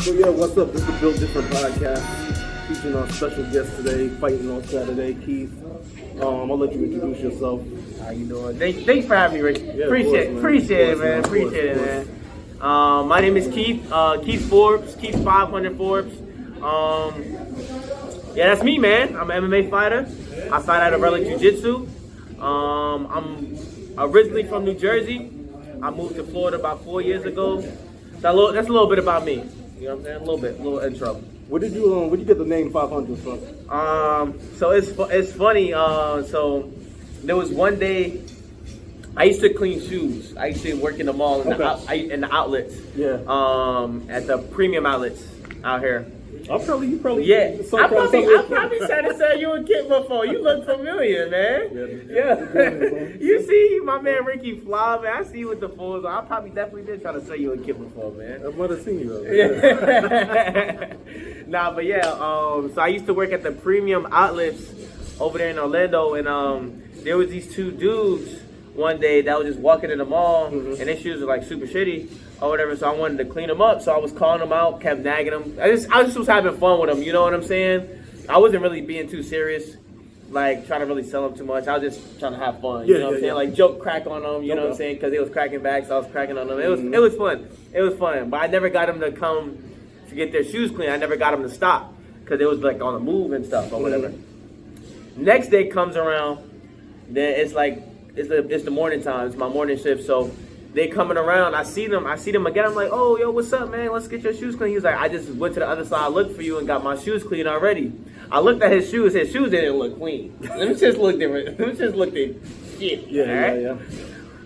So yeah, what's up? This is the Build Different podcast featuring our special guest today, fighting on Saturday, Keith. I'll let you introduce yourself. How you doing? Thanks for having me, Rich. Yeah, Appreciate it, man. My name is Keith. Keith Forbes. Keith 500 Forbes. Yeah, that's me, man. I'm an MMA fighter. I fight out of Relic Jiu-Jitsu. I'm originally from New Jersey. I moved to Florida about 4 years ago. So that's a little bit about me. You know what I'm saying? A little intro. Where did you get the name 500 from? So it's funny. So there was one day I used to clean shoes. I used to work in the mall in the outlets. Yeah. At the premium outlets out here. You probably. Yeah. I probably tried to sell you a kit before. You look familiar, man. Yeah. You see my man Ricky Fly, man. I see you with the Forbes. I probably definitely did try to sell you a kit before, man. I might have seen you though. Yeah. Nah, but yeah. So I used to work at the premium outlets over there in Orlando, and there was these two dudes one day that was just walking in the mall, and their shoes were like super shitty or whatever. So I wanted to clean them up. So I was calling them out, kept nagging them. I just was having fun with them. You know what I'm saying? I wasn't really being too serious, like trying to really sell them too much. I was just trying to have fun. You know what I'm saying? Like joke, crack on them. You know what I'm saying? Because they was cracking back, so I was cracking on them. It was fun. It was fun. But I never got them to come to get their shoes clean. I never got them to stop because it was like on the move and stuff or whatever. Next day comes around, then it's like it's the morning time. It's my morning shift, so they coming around. I see them again. I'm like, oh, yo, what's up, man? Let's get your shoes clean. He was like, I just went to the other side, looked for you, and got my shoes clean already. I looked at his shoes. His shoes didn't look clean. Them just looked different. Them just looked at shit. Yeah.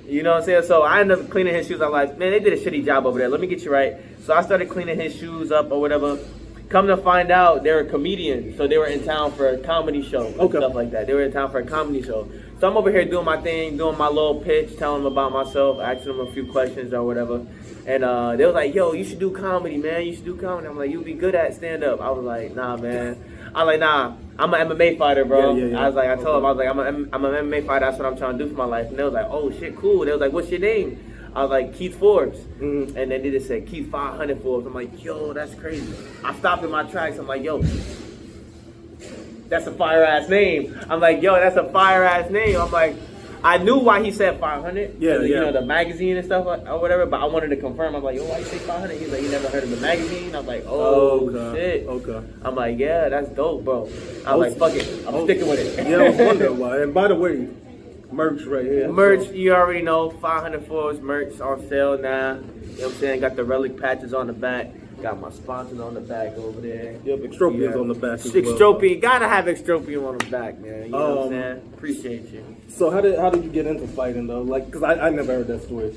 You know what I'm saying? So I ended up cleaning his shoes. I'm like, man, they did a shitty job over there. Let me get you right. So I started cleaning his shoes up or whatever. Come to find out, they're a comedian. So they were in town for a comedy show and stuff like that. They were in town for a comedy show. So I'm over here doing my thing, doing my little pitch, telling them about myself, asking them a few questions or whatever. And they was like, yo, you should do comedy, man. You should do comedy. I'm like, you'll be good at stand-up. I was like, nah, man. I'm like, nah, I'm an MMA fighter, bro. Yeah. I told them, I was like, I'm an MMA fighter. That's what I'm trying to do for my life. And they was like, oh, shit, cool. They was like, what's your name? I was like, Keith Forbes. And then they just said, Keith 500 Forbes. I'm like, yo, that's crazy. I stopped in my tracks. I'm like, yo, that's a fire-ass name. I'm like, yo, that's a fire-ass name. I'm like, I knew why he said 500. Yeah. You know, the magazine and stuff or whatever, but I wanted to confirm. I'm like, yo, why you say 500? He's like, you never heard of the magazine? I'm like, shit. Okay. I'm like, yeah, that's dope, bro. I'm like, fuck it. I'm sticking with it. Yeah, I was wondering why. And by the way, merch right here. Merch, you already know, 500 Forbes merch on sale now. You know what I'm saying? Got the relic patches on the back. Got my sponsors on the back over there. Yep, Extropian's on the back as Extropian, gotta have Extropian on the back, man. You know what I'm saying? Appreciate you. So how did you get into fighting though? Like, cause I never heard that story.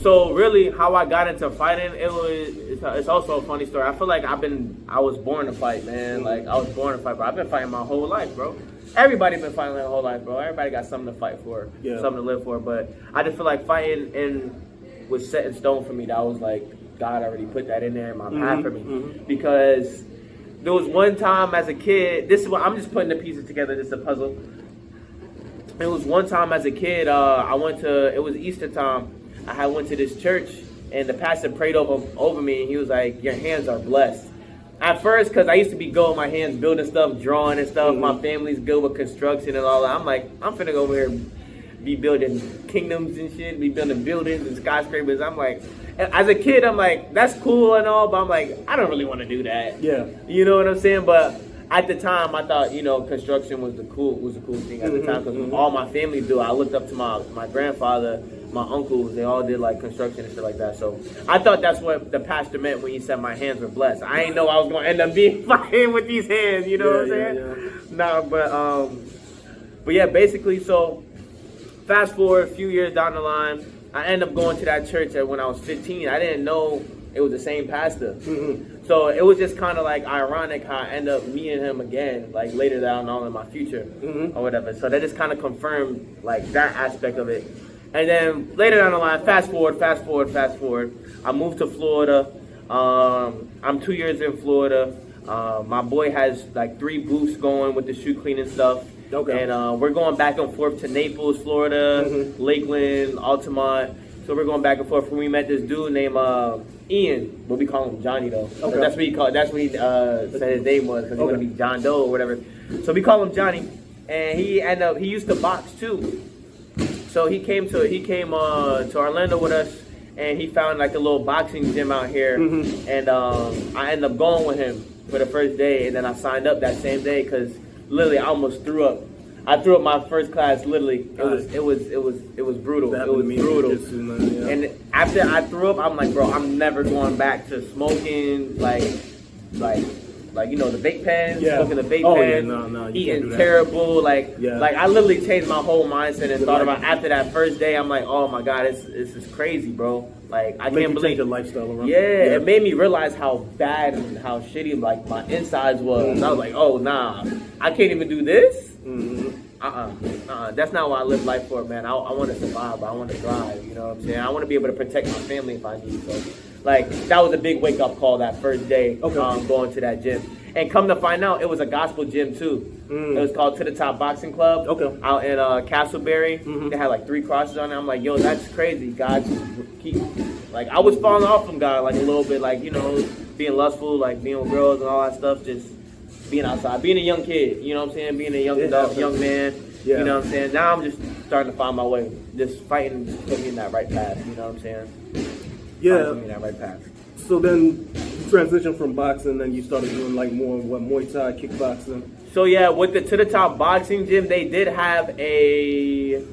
So really, how I got into fighting, it's also a funny story. I feel like I was born to fight, man. Like I was born to fight, bro. I've been fighting my whole life, bro. Everybody been fighting their whole life, bro. Everybody got something to fight for, something to live for. But I just feel like fighting was set in stone for me. That was like God already put that in there in my path for me. Because there was one time as a kid, this is what I'm just putting the pieces together, this is a puzzle. It was one time as a kid, it was Easter time. I went to this church and the pastor prayed over me and he was like, your hands are blessed. At first, because I used to be good with my hands, building stuff, drawing and stuff. My family's good with construction and all that. I'm like, I'm finna go over here be building kingdoms and shit, be building buildings and skyscrapers. I'm like, as a kid, I'm like, that's cool and all, but I'm like, I don't really want to do that. Yeah. You know what I'm saying? But at the time, I thought, you know, construction was the cool thing at the time because all my family do. I looked up to my grandfather, my uncles, they all did like construction and shit like that. So I thought that's what the pastor meant when he said my hands were blessed. I ain't know I was gonna end up being fighting with these hands, you know what I'm saying? Nah, but yeah, basically, so fast forward a few years down the line, I ended up going to that church when I was 15. I didn't know it was the same pastor. So it was just kind of like ironic how I ended up meeting him again, like later down on in my future or whatever. So that just kind of confirmed like that aspect of it. And then later down the line, fast forward. I moved to Florida. I'm 2 years in Florida. My boy has like 3 booths going with the shoe cleaning stuff. Okay. And we're going back and forth to Naples, Florida, Lakeland, Altamont. So we're going back and forth. We met this dude named Ian, but we call him Johnny though. Okay. That's what he called. That's what he said his name was because he wanted to be John Doe or whatever. So we call him Johnny, and he used to box too. So he came to Orlando with us, and he found like a little boxing gym out here, and I ended up going with him for the first day, and then I signed up that same day because literally I almost threw up. I threw up my first class. Literally, it was brutal. It was brutal. And after I threw up, I'm like, bro, I'm never going back to smoking like you know the vape pens, smoking the vape pens, eating terrible. Like I literally changed my whole mindset and thought about after that first day. I'm like, oh my god, this is crazy, bro. Like I can't believe your lifestyle around. Yeah, it made me realize how bad and how shitty like my insides was. I was like, oh nah, I can't even do this. That's not what I live life for, man. I want to survive. I want to thrive. You know what I'm saying? I want to be able to protect my family if I need to. Like that was a big wake up call that first day going to that gym. And come to find out, it was a gospel gym too. It was called To the Top Boxing Club out in Castleberry. They had like 3 crosses on it. I'm like, yo, that's crazy. God keep like I was falling off from God like a little bit, like you know, being lustful, like being with girls and all that stuff, just being outside, being a young kid, you know what I'm saying? Being a young adult, young man, you know what I'm saying? Now I'm just starting to find my way. Just fighting just put me in that right path, you know what I'm saying? Yeah. Put me in that right path. So then you transitioned from boxing, then you started doing like more Muay Thai, kickboxing. So yeah, with the To the Top Boxing Gym, they did have a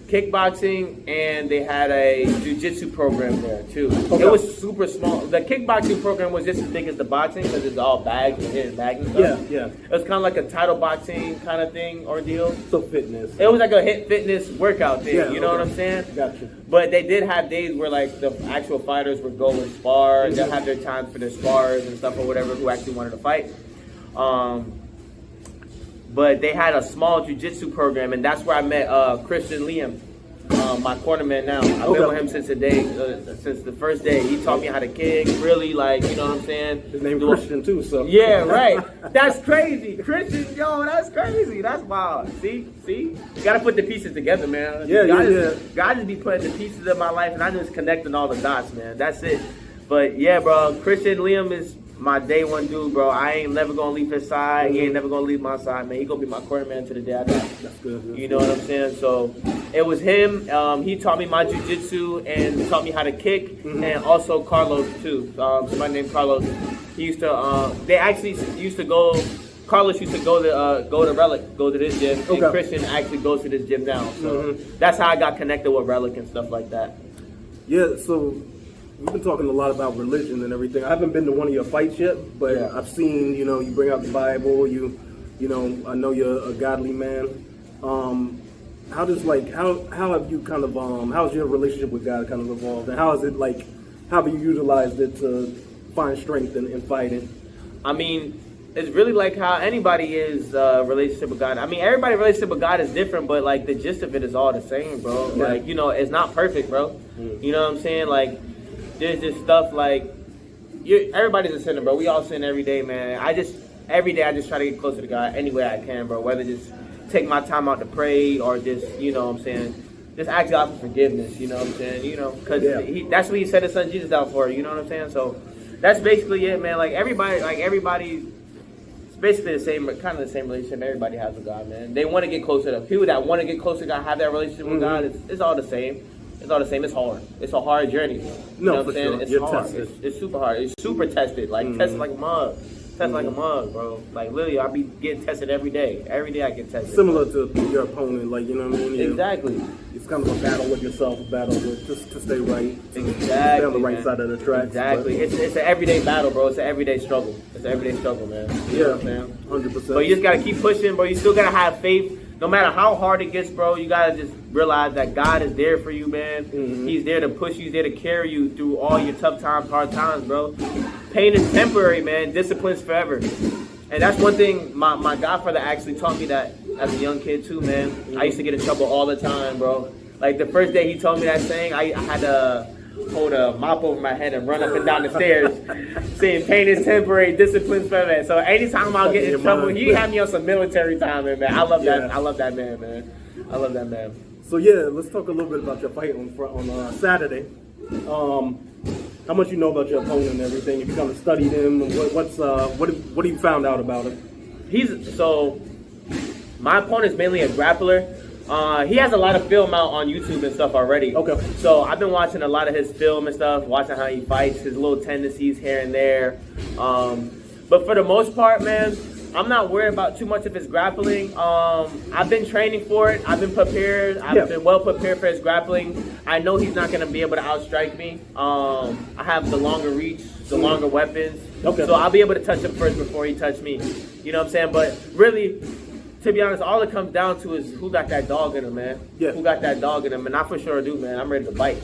kickboxing and they had a jiu-jitsu program there too. It was super small. The kickboxing program was just as big as the boxing because it's all bags and hitting bags and stuff. Yeah. It was kind of like a title boxing kind of thing ordeal. So fitness. It was like a hit fitness workout thing. You know what I'm saying? Gotcha. But they did have days where like the actual fighters would go and spar. They'll have their times for their spars and stuff or whatever who actually wanted to fight. But they had a small jiu-jitsu program, and that's where I met Christian Liam, my cornerman now. I've been with him since since the first day. He taught me how to kick, really, like, you know what I'm saying? His name Christian too, so. Yeah, right. That's crazy. Christian, yo, that's crazy. That's wild. See? You gotta put the pieces together, man. God just be putting the pieces of my life, and I'm just connecting all the dots, man. That's it. But yeah, bro, Christian Liam is my day one dude, bro. I ain't never gonna leave his side. He ain't never gonna leave my side, man. He gonna be my quarterman to the day I die. That's good. You know what I'm saying? So it was him. He taught me my jiu-jitsu and taught me how to kick, and also Carlos too. Somebody named Carlos. He used to. They actually used to go. Carlos used to go to Relic, go to this gym, and Christian actually goes to this gym now. So that's how I got connected with Relic and stuff like that. Yeah. So. We've been talking a lot about religion and everything. I haven't been to one of your fights yet, but I've seen, you know, you bring out the Bible. You know, I know you're a godly man. How have you kind of how's your relationship with God kind of evolved, and how is it like? How have you utilized it to find strength in fighting? I mean, it's really like how anybody is relationship with God. I mean, everybody's relationship with God is different, but like the gist of it is all the same, bro. Yeah. Like, you know, it's not perfect, bro. You know what I'm saying? Like, there's just stuff like everybody's a sinner, bro. We all sin every day, man. Every day I just try to get closer to God any way I can, bro. Whether just take my time out to pray or just, you know what I'm saying, just ask God for forgiveness, you know what I'm saying? You know, because that's what he set his son Jesus down for, you know what I'm saying? So that's basically it, man. Like everybody, it's basically the same, kind of the same relationship everybody has with God, man. They want to get closer to people that want to get closer to God, have that relationship with God. It's all the same. It's all the same. It's hard. It's a hard journey. You know what I'm saying? Sure. It's You're hard. tested. It's super hard. It's super tested. Like tested like a mug. Tested like a mug, bro. Like literally, I be getting tested every day. Every day I get tested. Similar to your opponent, like, you know what I mean? Exactly. It's kind of a battle with yourself, a battle with just to stay right. Exactly. Stay on the right side of the track. Exactly. It's an everyday battle, bro. It's an everyday struggle. It's an everyday struggle, man. You know what I'm saying? 100%. But you just gotta keep pushing, bro. You still gotta have faith. No matter how hard it gets, bro, you gotta just realize that God is there for you, man. He's there to push you. He's there to carry you through all your tough times, hard times, bro. Pain is temporary, man. Discipline's forever. And that's one thing my godfather actually taught me that as a young kid too, man. I used to get in trouble all the time, bro. Like the first day he told me that saying, I had to hold a mop over my head and run up and down the stairs saying pain is temporary, discipline's forever. So anytime I'll get in trouble, he had me on some military time, man. I love that. I love that man. I love that man. So yeah, let's talk a little bit about your fight on Saturday. How How much you know about your opponent and everything? Have you kind of studied him? And what have you found out about him? So my opponent's mainly a grappler. He has a lot of film out on YouTube and stuff already. Okay. So I've been watching a lot of his film and stuff, watching how he fights, his little tendencies here and there. But for the most part, man, I'm not worried about too much of his grappling. I've been training for it. I've been prepared. I've been well prepared for his grappling. I know he's not going to be able to outstrike me. I have the longer reach, the longer weapons. Okay. So I'll be able to touch him first before he touched me. You know what I'm saying? But really, to be honest, all it comes down to is who got that dog in him, man. Yeah. Who got that dog in him? And I for sure do, man. I'm ready to bite.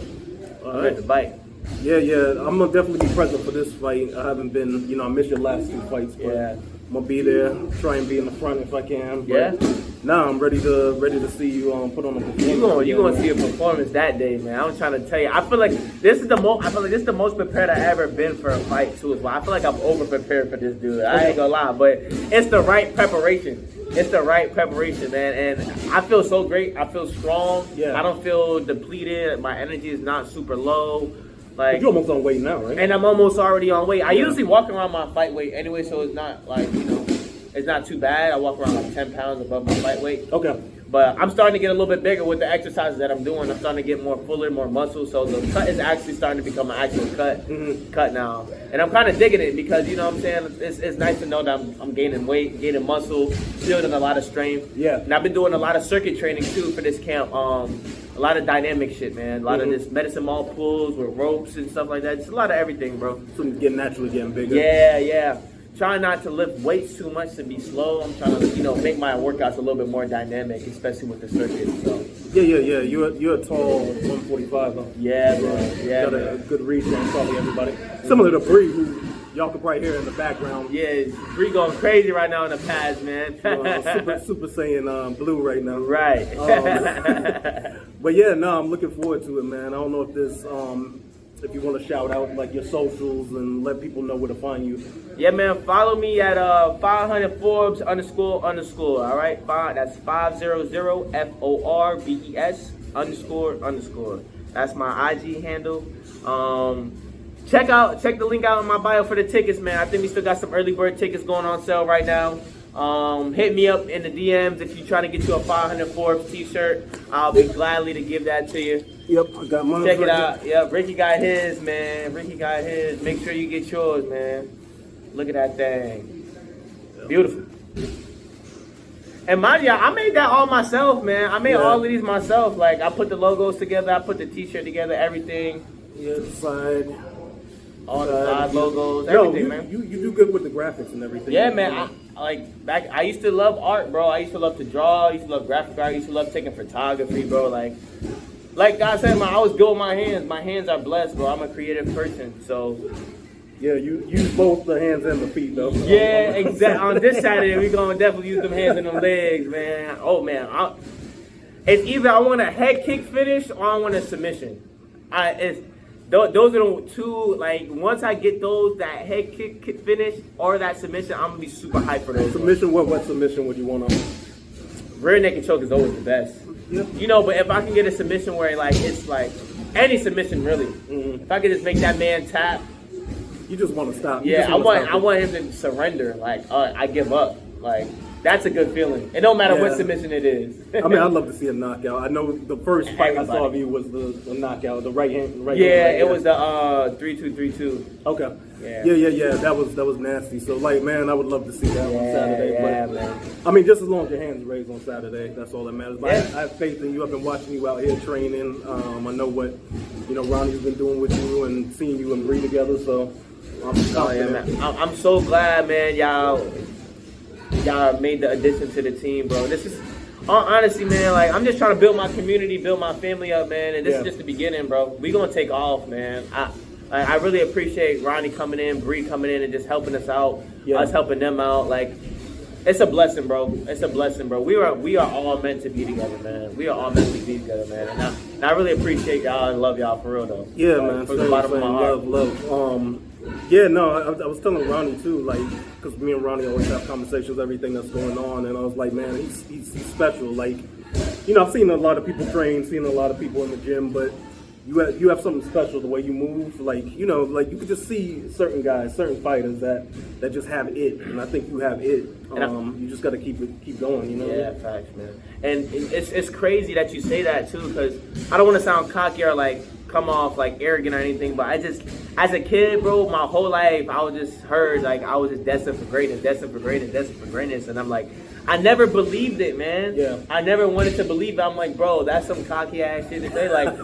I'm ready to bite. Yeah. I'm going to definitely be present for this fight. I haven't been, I missed your last 2 fights, but I'm going to be there, try and be in the front if I can. But now I'm ready to see you put on a performance. You're gonna see a performance that day, man. I'm trying to tell you. I feel like this is the most prepared I've ever been for a fight too. As well. I feel like I'm over prepared for this dude. I ain't gonna lie, but it's the right preparation. It's the right preparation, man. And I feel so great. I feel strong. Yeah. I don't feel depleted. My energy is not super low. Like, you're almost on weight now, right? And I'm almost already on weight. I usually walk around my fight weight anyway, so it's not like, it's not too bad. I walk around like 10 pounds above my fight weight. Okay. But I'm starting to get a little bit bigger with the exercises that I'm doing. I'm starting to get more fuller, more muscle. So the cut is actually starting to become an actual cut now. And I'm kind of digging it because, you know what I'm saying, it's nice to know that I'm gaining weight, gaining muscle, building a lot of strength. Yeah. And I've been doing a lot of circuit training too for this camp. A lot of dynamic shit, man. A lot of this medicine ball pulls with ropes and stuff like that. Just a lot of everything, bro. So naturally getting bigger. Yeah. Trying not to lift weights too much to be slow. I'm trying to, make my workouts a little bit more dynamic, especially with the circuit. So. Yeah. You're a tall 145, huh? Yeah, bro. Yeah, got a good reach on probably everybody. Similar to Bree, who y'all can probably hear in the background. Yeah, Bree going crazy right now in the pads, man. Super Saiyan blue right now. Right. But yeah, no, I'm looking forward to it, man. I don't know if this, if you want to shout out like your socials and let people know where to find you. Yeah, man. Follow me at 500 Forbes __. All right, that's 500 FORBES _ That's my IG handle. Check the link out in my bio for the tickets, man. I think we still got some early bird tickets going on sale right now. Hit me up in the DMs if you're trying to get you a 500 Forbes t-shirt. I'll be gladly to give that to you. Yep, I got mine. Check it out. Yep, Ricky got his, man. Make sure you get yours, man. Look at that thing. Beautiful. And mind you, I made that all myself, man. I made all of these myself. Like, I put the logos together. I put the t-shirt together, everything. Yeah, the side. All the side logos, everything, man. You do good with the graphics and everything. Yeah, man. I used to love art, bro. I used to love to draw. I used to love graphic art. I used to love taking photography, bro. Like God said, man, I was good with my hands. My hands are blessed, bro. I'm a creative person, so. Yeah, you use both the hands and the feet, though. Yeah, exactly. On this Saturday, we're going to definitely use them hands and them legs, man. Oh, man. It's either I want a head kick finish or I want a submission. Those are the two, like, once I get that head kick finish or that submission, I'm going to be super hyped for those. Submission, what submission would you want on? Rear naked choke is always the best. Yeah. But if I can get a submission where, like, it's like, any submission, really. If I can just make that man tap. You just want to stop. Yeah, I want him to surrender. Like, I give up. Like, that's a good feeling. It don't matter what submission it is. I mean, I'd love to see a knockout. I know the first fight I saw of you was the knockout, the right hand. It was the 3-2-3-2. Okay. Yeah. That was nasty. So, like, man, I would love to see that on Saturday. Yeah, but, man. I mean, just as long as your hands are raised on Saturday, that's all that matters. But I have faith in you. I've been watching you out here training. I know what Ronnie's been doing with you and seeing you and Bree together. So. I'm so glad, man. Y'all made the addition to the team, bro. This is honestly, man. Like, I'm just trying to build my community, build my family up, man. And this is just the beginning, bro. We gonna take off, man. I really appreciate Ronnie coming in, Bree coming in, and just helping us out. Us helping them out. Like, it's a blessing, bro. It's a blessing, bro. We are all meant to be together, man. We are all meant to be together, man. And I really appreciate y'all and love y'all for real, though. Yeah, man. From the bottom of my heart. Love. Yeah, no, I was telling Ronnie too, like, because me and Ronnie always have conversations, everything that's going on, and I was like, man, he's special. Like, I've seen a lot of people train, seen a lot of people in the gym, but you have something special the way you move. Like like you could just see certain guys, certain fighters that just have it, and I think you have it. You just got to keep going. Yeah, facts, man. And it's crazy that you say that too, because I don't want to sound cocky or like come off like arrogant or anything, but I just, as a kid, bro, my whole life I was just heard like I was just destined for greatness, and I'm like, I never believed it, man. Yeah. I never wanted to believe it. I'm like, bro, that's some cocky ass shit to say. Like,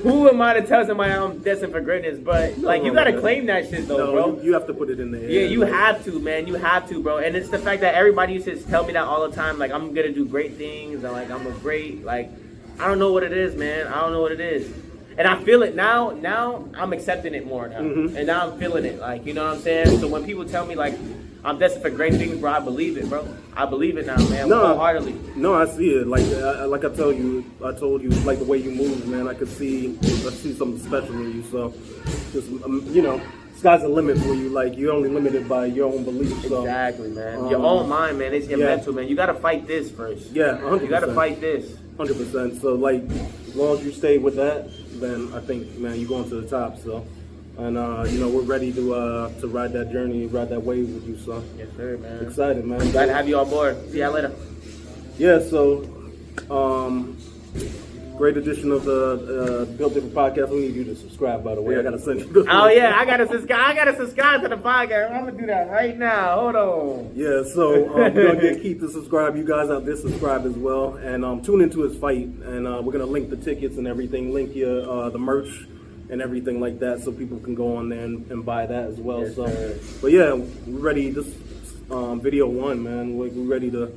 who am I to tell somebody I'm destined for greatness? But like, you gotta claim that shit though, bro. You have to put it in there. Yeah, you have to, man. You have to, bro. And it's the fact that everybody used to tell me that all the time. Like, I'm gonna do great things, and like I'm a great, like, I don't know what it is, man. I don't know what it is. And I feel it now. Now I'm accepting it more now, and now I'm feeling it. Like, you know what I'm saying? So when people tell me like I'm destined for great things, bro, I believe it, bro. I believe it now, man. Wholeheartedly. No, I see it. Like I told you, like the way you move, man. I see something special in you. So, just sky's the limit for you. Like, you're only limited by your own beliefs. So, exactly, man. Your own mind, man. It's your mental, man. You gotta fight this first. Yeah, 100%. You gotta fight this. 100%. So, like, as long as you stay with that, then I think, man, you're going to the top. So. And we're ready to ride that journey, ride that wave with you. So yes, sir, man. Excited, man. Glad to have you on board. See y'all later. Yeah. So, great edition of the Built Different podcast. We need you to subscribe, by the way. I gotta send you. Oh yeah, I gotta subscribe to the podcast. I'm gonna do that right now. Hold on. Yeah. So we're gonna get Keith to subscribe. You guys out there subscribe as well, and tune into his fight. And we're gonna link the tickets and everything. Link your the merch and everything like that, so people can go on there and buy that as well. Yes, so, sir. But yeah, we're ready. This video 1, man. We're ready to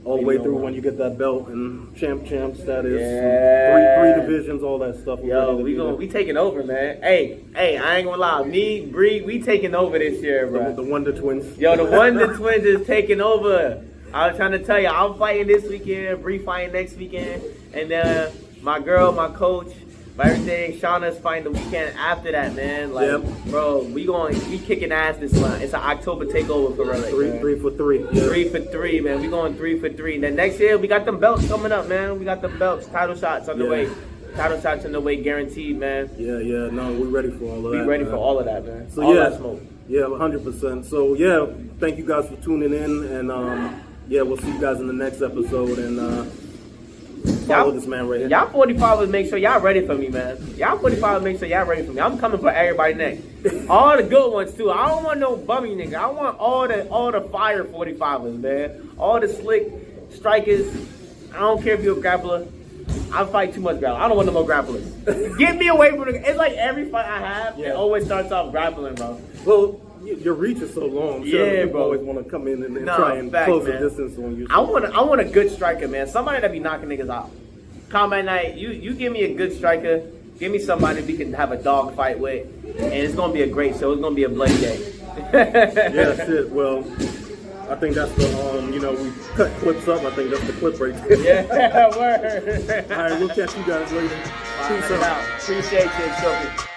all the way through when you get that belt and champ status, three divisions, all that stuff. Yo, we taking over, man. Hey, I ain't gonna lie. Me, Bree, we taking over this year, bro. The Wonder Twins. Yo, the Wonder Twins is taking over. I was trying to tell you, I'm fighting this weekend, Bree fighting next weekend, and then my girl, my coach, everything, Shauna's fighting the weekend after that, man. Like, bro, we kicking ass this month. It's an October takeover for real. 3 for 3. Yeah. 3 for 3, man. We going 3 for 3. Then next year we got them belts coming up, man. We got them belts, title shots on the way. Title shots on the way, guaranteed, man. Yeah. No, we're ready for all of that. We ready for all of that, man. So all that smoke. Yeah, 100%. So yeah, thank you guys for tuning in, and we'll see you guys in the next episode, and follow this man right here. Y'all 45ers, make sure y'all ready for me, man. Y'all 45ers, make sure y'all ready for me. I'm coming for everybody next. All the good ones too. I don't want no bummy nigga. I want all the fire 45ers, man. All the slick strikers. I don't care if you're a grappler. I fight too much grappling. I don't want no more grapplers. Get me away from the. It's like every fight I have, it always starts off grappling, bro. Well, your reach is so long. Yeah, people bro. always want to come in and try and close the distance on you. I want a good striker, man. Somebody that be knocking niggas out. Combat night, you give me a good striker. Give me somebody we can have a dog fight with, and it's gonna be a great show. It's gonna be a bloody day. Yeah, shit. Well, I think that's the we cut clips up. I think that's the clip right there. Yeah, word. All right, we'll catch you guys later. Peace out. Appreciate you, Extropian.